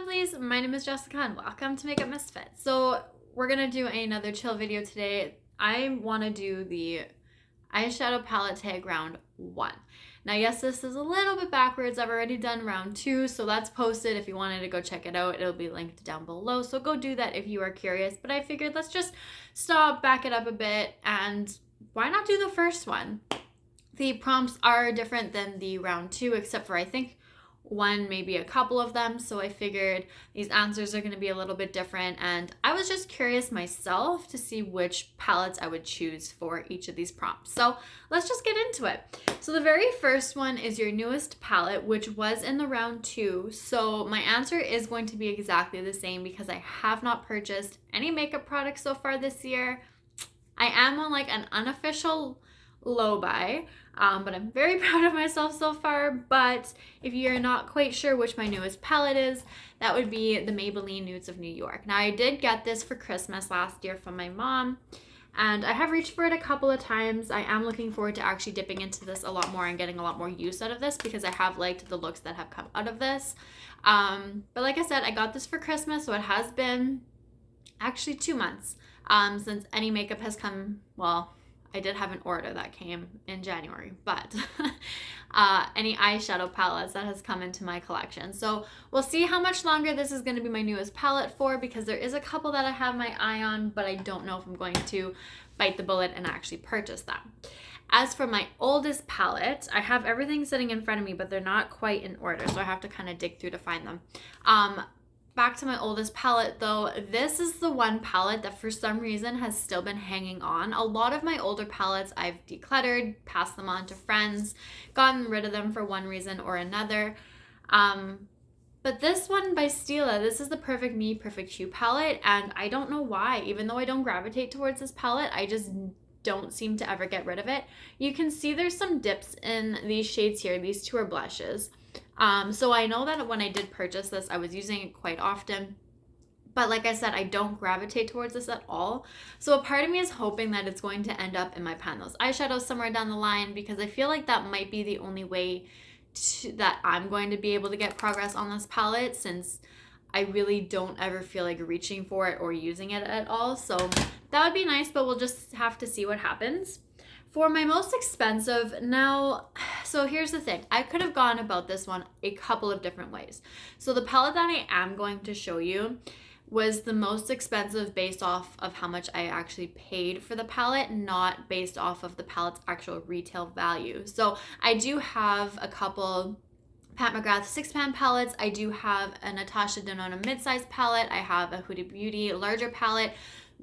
lovelies, my name is Jessica and welcome to Makeup Misfit. So we're gonna do another chill video today. I want to do the eyeshadow palette tag round 1. Now yes, this is a little bit backwards. I've already done round 2, so that's posted. If you wanted to go check it out, it'll be linked down below, so go do that if you are curious. But I figured let's just stop, back it up a bit, and why not do the first one? The prompts are different than the round 2, except for I think one, maybe a couple of them. So I figured these answers are going to be a little bit different. And I was just curious myself to see which palettes I would choose for each of these prompts. So let's just get into it. So the very first one is your newest palette, which was in the round 2. So my answer is going to be exactly the same because I have not purchased any makeup products so far this year. I am on like an unofficial low buy, but I'm very proud of myself so far. But if you're not quite sure which my newest palette is, that would be the Maybelline Nudes of New York. Now I did get this for Christmas last year from my mom, and I have reached for it a couple of times. I am looking forward to actually dipping into this a lot more and getting a lot more use out of this because I have liked the looks that have come out of this. But like I said, I got this for Christmas, so it has been actually 2 months since any makeup has come. Well, I did have an order that came in January, but any eyeshadow palettes that has come into my collection. So we'll see how much longer this is going to be my newest palette for, because there is a couple that I have my eye on, but I don't know if I'm going to bite the bullet and actually purchase them. As for my oldest palette, I have everything sitting in front of me, but they're not quite in order, so I have to kind of dig through to find them. Back to my oldest palette though, this is the one palette that for some reason has still been hanging on. A lot of my older palettes I've decluttered, passed them on to friends, gotten rid of them for one reason or another. But this one by Stila, this is the Perfect Me, Perfect You palette, and I don't know why. Even though I don't gravitate towards this palette, I just don't seem to ever get rid of it. You can see there's some dips in these shades here. These two are blushes. So I know that when I did purchase this, I was using it quite often. But like I said, I don't gravitate towards this at all. So a part of me is hoping that it's going to end up in my Pan Those eyeshadows somewhere down the line, because I feel like that might be the only way that I'm going to be able to get progress on this palette, since I really don't ever feel like reaching for it or using it at all. So that would be nice, but we'll just have to see what happens. For my most expensive, now, so here's the thing. I could have gone about this one a couple of different ways. So the palette that I am going to show you was the most expensive based off of how much I actually paid for the palette, not based off of the palette's actual retail value. So I do have a couple Pat McGrath 6-pan palettes. I do have a Natasha Denona mid-size palette. I have a Huda Beauty larger palette.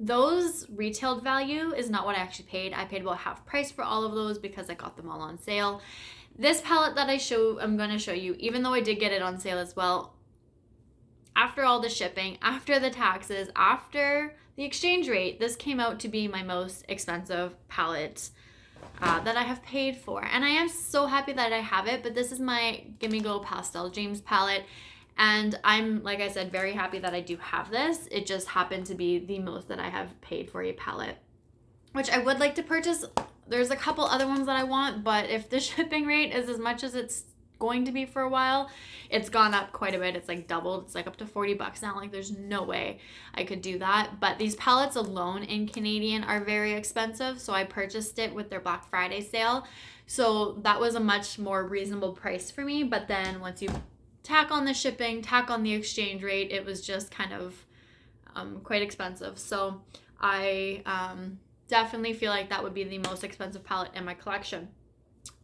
Those retailed value is not what I actually paid. I paid about half price for all of those because I got them all on sale. This palette that I'm going to show you, even though I did get it on sale as well, after all the shipping, after the taxes, after the exchange rate, this came out to be my most expensive palette that I have paid for. And I am so happy that I have it, but this is my Gimme Glow Pastel James palette. And I'm, like I said, very happy that I do have this. It just happened to be the most that I have paid for a palette, which I would like to purchase. There's a couple other ones that I want, but if the shipping rate is as much as it's going to be for a while, it's gone up quite a bit. It's like doubled. It's like up to 40 bucks now. Like there's no way I could do that. But these palettes alone in Canadian are very expensive. So I purchased it with their Black Friday sale. So that was a much more reasonable price for me. But then once you tack on the shipping, tack on the exchange rate, it was just kind of quite expensive. So I definitely feel like that would be the most expensive palette in my collection.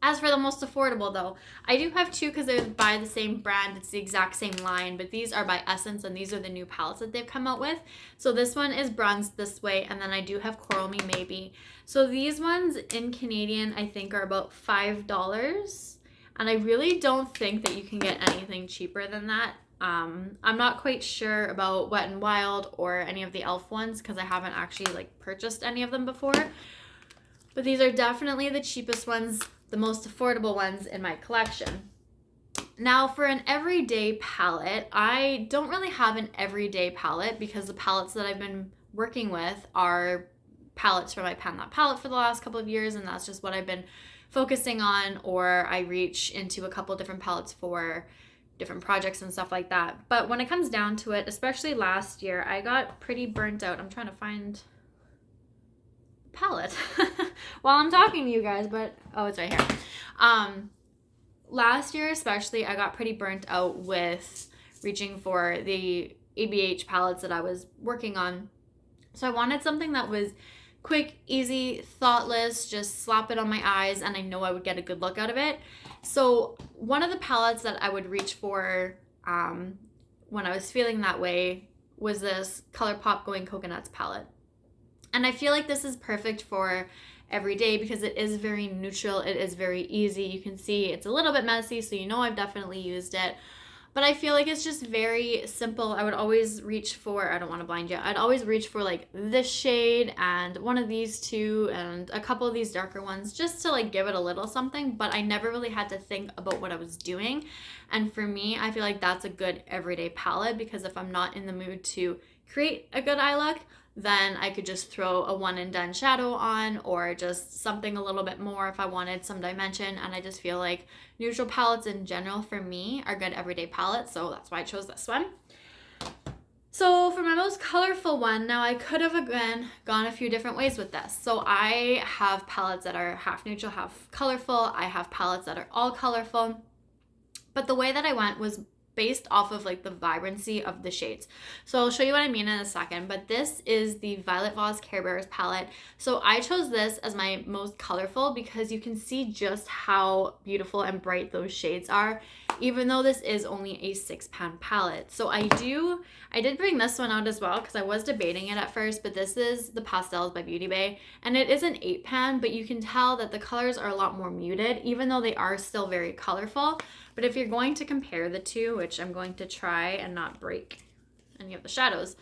As for the most affordable though, I do have two because they're by the same brand. It's the exact same line, but these are by Essence and these are the new palettes that they've come out with. So this one is Bronze This Way, and then I do have Coral Me Maybe. So these ones in Canadian I think are about $5. And I really don't think that you can get anything cheaper than that. I'm not quite sure about Wet n Wild or any of the e.l.f. ones because I haven't actually like purchased any of them before. But these are definitely the cheapest ones, the most affordable ones in my collection. Now for an everyday palette, I don't really have an everyday palette because the palettes that I've been working with are palettes for my Pan That palette for the last couple of years, and that's just what I've been focusing on, or I reach into a couple different palettes for different projects and stuff like that. But when it comes down to it, especially last year, I got pretty burnt out. I'm trying to find palette while I'm talking to you guys, but oh, it's right here. Last year especially, I got pretty burnt out with reaching for the ABH palettes that I was working on. So I wanted something that was quick, easy, thoughtless, just slap it on my eyes and I know I would get a good look out of it. So one of the palettes that I would reach for when I was feeling that way was this ColourPop Going Coconuts palette. And I feel like this is perfect for every day because it is very neutral. It is very easy. You can see it's a little bit messy, so you know I've definitely used it. But I feel like it's just very simple. I would always reach for, I don't want to blind you, I'd always reach for like this shade and one of these two and a couple of these darker ones just to like give it a little something, but I never really had to think about what I was doing. And for me, I feel like that's a good everyday palette because if I'm not in the mood to create a good eye look, then I could just throw a one and done shadow on or just something a little bit more if I wanted some dimension. And I just feel like neutral palettes in general for me are good everyday palettes, so that's why I chose this one. So for my most colorful one, now I could have again gone a few different ways with this. So I have palettes that are half neutral, half colorful. I have palettes that are all colorful. But the way that I went was based off of like the vibrancy of the shades. So I'll show you what I mean in a second, but this is the Violet Voss Care Bearers palette. So I chose this as my most colorful because you can see just how beautiful and bright those shades are, even though this is only a 6-pan palette. So I did bring this one out as well because I was debating it at first, but this is the Pastels by Beauty Bay, and it is an 8-pan, but you can tell that the colors are a lot more muted, even though they are still very colorful. But if you're going to compare the two, which I'm going to try and not break any of the shadows,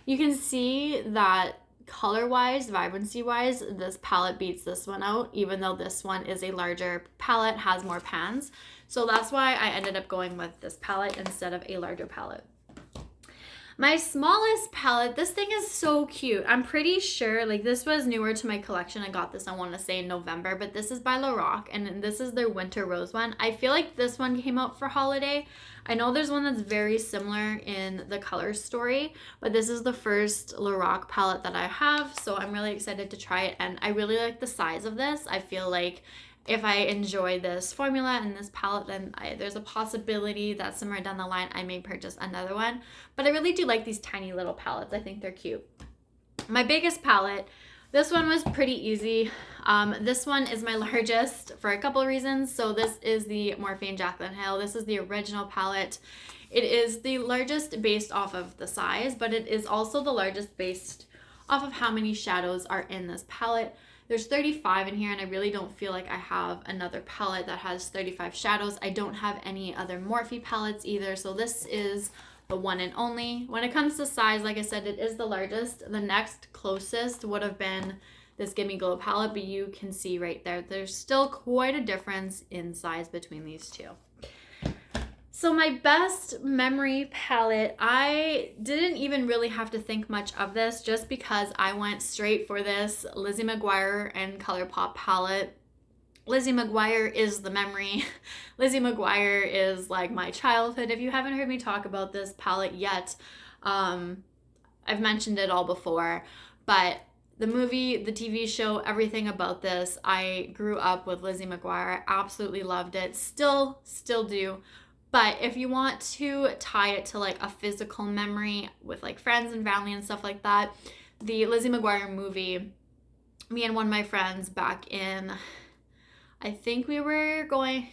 you can see that color-wise, vibrancy-wise, this palette beats this one out, even though this one is a larger palette, has more pans. So that's why I ended up going with this palette instead of a larger palette. My smallest palette, this thing is so cute. I'm pretty sure, like this was newer to my collection. I got this, I want to say in November, but this is by Lorac and this is their Winter Rose one. I feel like this one came out for holiday. I know there's one that's very similar in the color story, but this is the first Lorac palette that I have. So I'm really excited to try it. And I really like the size of this. I feel like if I enjoy this formula and this palette, then there's a possibility that somewhere down the line I may purchase another one. But I really do like these tiny little palettes. I think they're cute. My biggest palette, this one was pretty easy. This one is my largest for a couple of reasons. So this is the Morphine Jaclyn Hill. This is the original palette. It is the largest based off of the size, but it is also the largest based off of how many shadows are in this palette. There's 35 in here, and I really don't feel like I have another palette that has 35 shadows. I don't have any other Morphe palettes either, so this is the one and only. When it comes to size, like I said, it is the largest. The next closest would have been this Gimme Glow palette, but you can see right there, there's still quite a difference in size between these two. So my best memory palette, I didn't even really have to think much of this just because I went straight for this Lizzie McGuire and ColourPop palette. Lizzie McGuire is the memory. Lizzie McGuire is like my childhood. If you haven't heard me talk about this palette yet, I've mentioned it all before, but the movie, the TV show, everything about this, I grew up with Lizzie McGuire. I absolutely loved it. Still do. But if you want to tie it to like a physical memory with like friends and family and stuff like that, the Lizzie McGuire movie, me and one of my friends back in, I think we were going,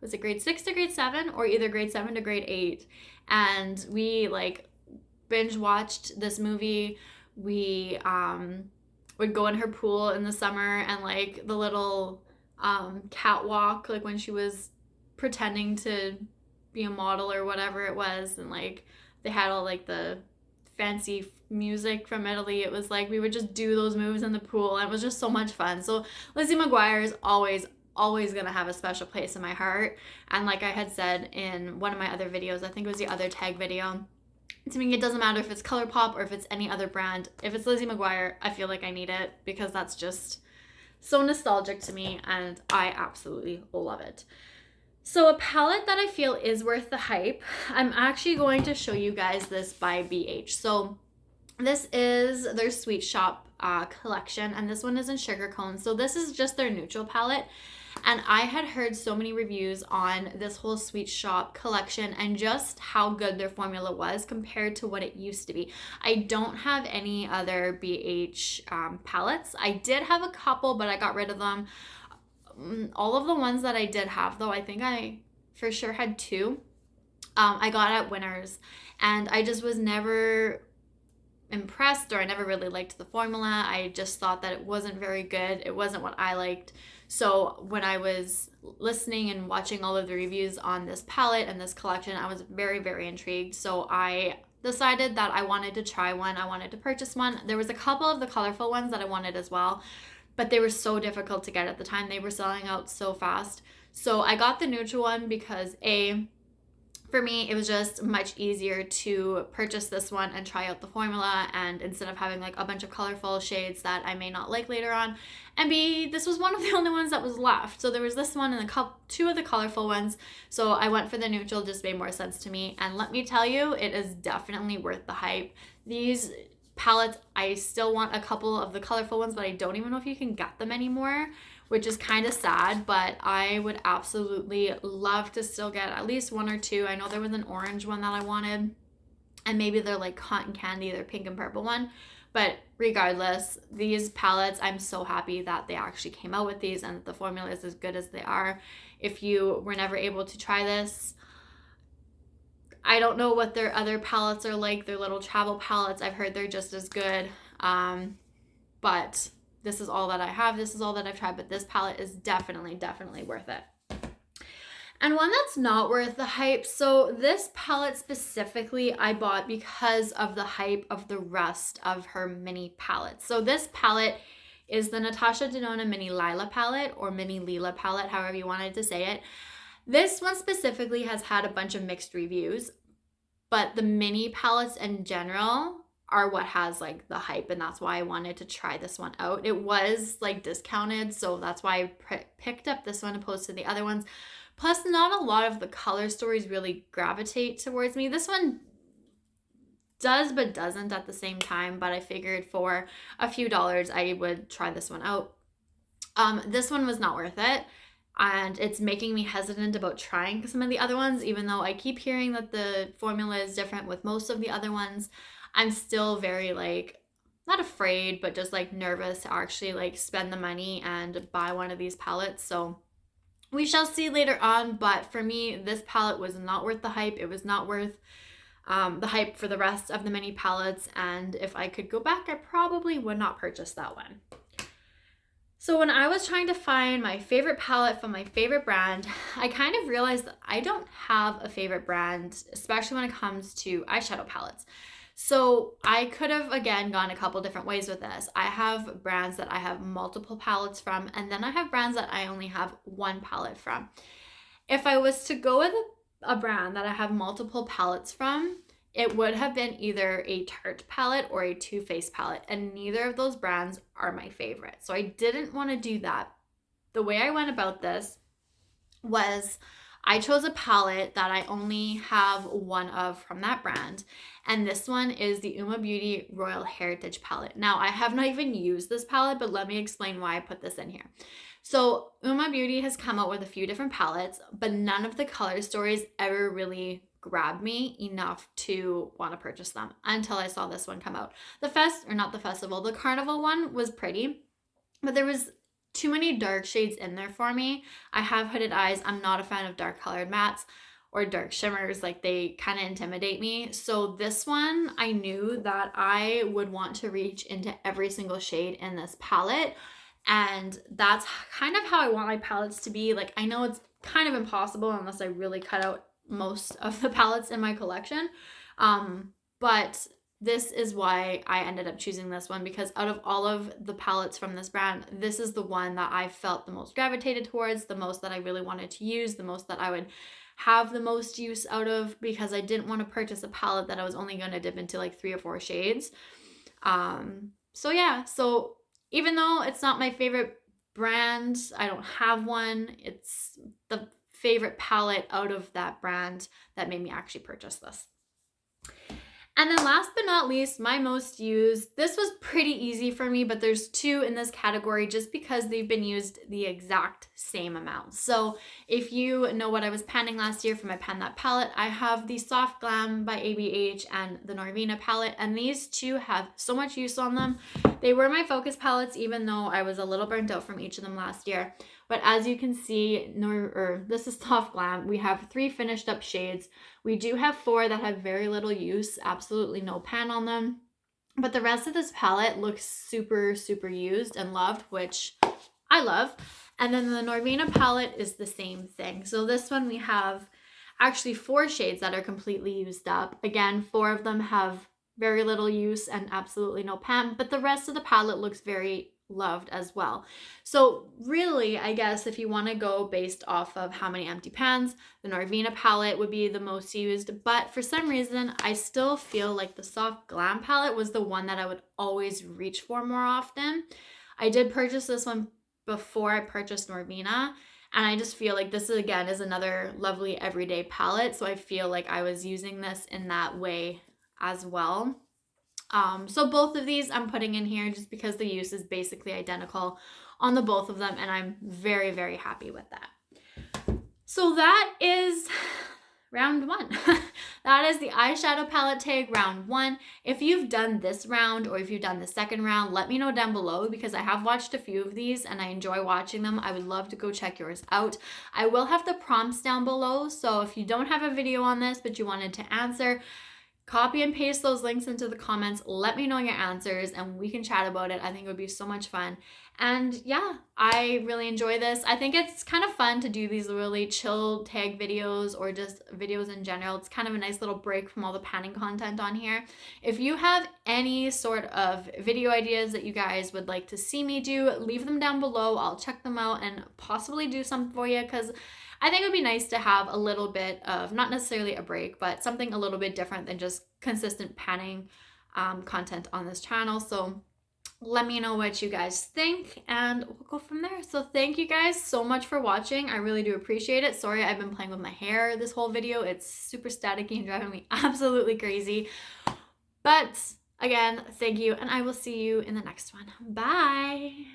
was it grade 6 to grade 7 or either grade 7 to grade 8? And we like binge watched this movie. We would go in her pool in the summer and like the little catwalk, like when she was pretending to be a model or whatever it was, and like they had all like the fancy music from Italy. It was like we would just do those moves in the pool, and it was just so much fun. So Lizzie McGuire is always gonna have a special place in my heart. And like I had said in one of my other videos, I think it was the other tag video, to me it doesn't matter if it's ColourPop or if it's any other brand. If it's Lizzie McGuire, I feel like I need it because that's just so nostalgic to me and I absolutely love it. So a palette that I feel is worth the hype, I'm actually going to show you guys this by BH. So this is their Sweet Shop collection, and this one is in Sugar Cone. So this is just their neutral palette. And I had heard so many reviews on this whole Sweet Shop collection and just how good their formula was compared to what it used to be. I don't have any other BH palettes. I did have a couple, but I got rid of them. All of the ones that I did have, though, I think I for sure had two. I got at Winners, and I just was never impressed, or I never really liked the formula. I just thought that it wasn't very good. It wasn't what I liked. So when I was listening and watching all of the reviews on this palette and this collection, I was very, very intrigued. So I decided that I wanted to try one. I wanted to purchase one. There was a couple of the colorful ones that I wanted as well, but they were so difficult to get at the time. They were selling out so fast. So I got the neutral one because for me, it was just much easier to purchase this one and try out the formula, and instead of having like a bunch of colorful shades that I may not like later on. And B, this was one of the only ones that was left. So there was this one and two of the colorful ones. So I went for the neutral, just made more sense to me. And let me tell you, it is definitely worth the hype. These palettes, I still want a couple of the colorful ones, but I don't even know if you can get them anymore, which is kind of sad, but I would absolutely love to still get at least one or two. I know there was an orange one that I wanted, and maybe they're like cotton candy, they're pink and purple one. But regardless, these palettes, I'm so happy that they actually came out with these and that the formula is as good as they are. If you were never able to try this, I don't know what their other palettes are like, their little travel palettes. I've heard they're just as good. But this is all that I have. This is all that I've tried, but this palette is definitely, definitely worth it. And one that's not worth the hype. So this palette specifically I bought because of the hype of the rest of her mini palettes. So this palette is the Natasha Denona Mini Lila palette, or Mini Lila palette, however you wanted to say it. This one specifically has had a bunch of mixed reviews, but the mini palettes in general are what has like the hype, and that's why I wanted to try this one out. It was like discounted, so that's why I picked up this one opposed to the other ones. Plus, not a lot of the color stories really gravitate towards me. This one does but doesn't at the same time, but I figured for a few dollars I would try this one out. This one was not worth it, and it's making me hesitant about trying some of the other ones, even though I keep hearing that the formula is different with most of the other ones. I'm still very like, not afraid, but just like nervous to actually like spend the money and buy one of these palettes. So we shall see later on, but for me, this palette was not worth the hype. It was not worth the hype for the rest of the mini palettes, and if I could go back, I probably would not purchase that one. So when I was trying to find my favorite palette from my favorite brand, I kind of realized that I don't have a favorite brand, especially when it comes to eyeshadow palettes. So I could have, again, gone a couple different ways with this. I have brands that I have multiple palettes from, and then I have brands that I only have one palette from. If I was to go with a brand that I have multiple palettes from, it would have been either a Tarte palette or a Too Faced palette, and neither of those brands are my favorite. So I didn't want to do that. The way I went about this was I chose a palette that I only have one of from that brand, and this one is the Uma Beauty Royal Heritage palette. Now, I have not even used this palette, but let me explain why I put this in here. So Uma Beauty has come out with a few different palettes, but none of the color stories ever really grabbed me enough to want to purchase them until I saw this one come out. The Carnival one was pretty, but there was too many dark shades in there for me. I have hooded eyes. I'm not a fan of dark colored mattes or dark shimmers. Like, they kind of intimidate me. So this one, I knew that I would want to reach into every single shade in this palette. And that's kind of how I want my palettes to be. Like, I know it's kind of impossible unless I really cut out most of the palettes in my collection. But this is why I ended up choosing this one, because out of all of the palettes from this brand, this is the one that I felt the most gravitated towards, the most that I really wanted to use, the most that I would have the most use out of, because I didn't want to purchase a palette that I was only going to dip into like 3 or 4 shades. So even though it's not my favorite brand, I don't have one, it's the favorite palette out of that brand that made me actually purchase this. And then last but not least, my most used, this was pretty easy for me, but there's two in this category just because they've been used the exact same amount. So if you know what I was panning last year for my Pan That palette, I have the Soft Glam by ABH and the Norvina palette, and these two have so much use on them. They were my focus palettes, even though I was a little burnt out from each of them last year. But as you can see, this is Soft Glam. We have 3 finished up shades. We do have 4 that have very little use, absolutely no pan on them. But the rest of this palette looks super, super used and loved, which I love. And then the Norvina palette is the same thing. So this one we have actually 4 shades that are completely used up. Again, 4 of them have very little use and absolutely no pan, but the rest of the palette looks very loved as well. So really, I guess if you want to go based off of how many empty pans, the Norvina palette would be the most used, but for some reason I still feel like the Soft Glam palette was the one that I would always reach for more often. I did purchase this one before I purchased Norvina, and I just feel like this again is another lovely everyday palette, so I feel like I was using this in that way as well. So both of these I'm putting in here just because the use is basically identical on the both of them, and I'm very, very happy with that. So that is round 1. That is the eyeshadow palette tag round 1. If you've done this round or if you've done the second round, let me know down below because I have watched a few of these and I enjoy watching them. I would love to go check yours out. I will have the prompts down below, so if you don't have a video on this but you wanted to answer, copy and paste those links into the comments. Let me know your answers and we can chat about it. I think it would be so much fun. And yeah, I really enjoy this. I think it's kind of fun to do these really chill tag videos or just videos in general. It's kind of a nice little break from all the panning content on here. If you have any sort of video ideas that you guys would like to see me do, leave them down below. I'll check them out and possibly do something for you because I think it would be nice to have a little bit of, not necessarily a break, but something a little bit different than just consistent panning content on this channel. So let me know what you guys think and we'll go from there. So thank you guys so much for watching. I really do appreciate it. Sorry, I've been playing with my hair this whole video. It's super staticky and driving me absolutely crazy. But again, thank you, and I will see you in the next one. Bye.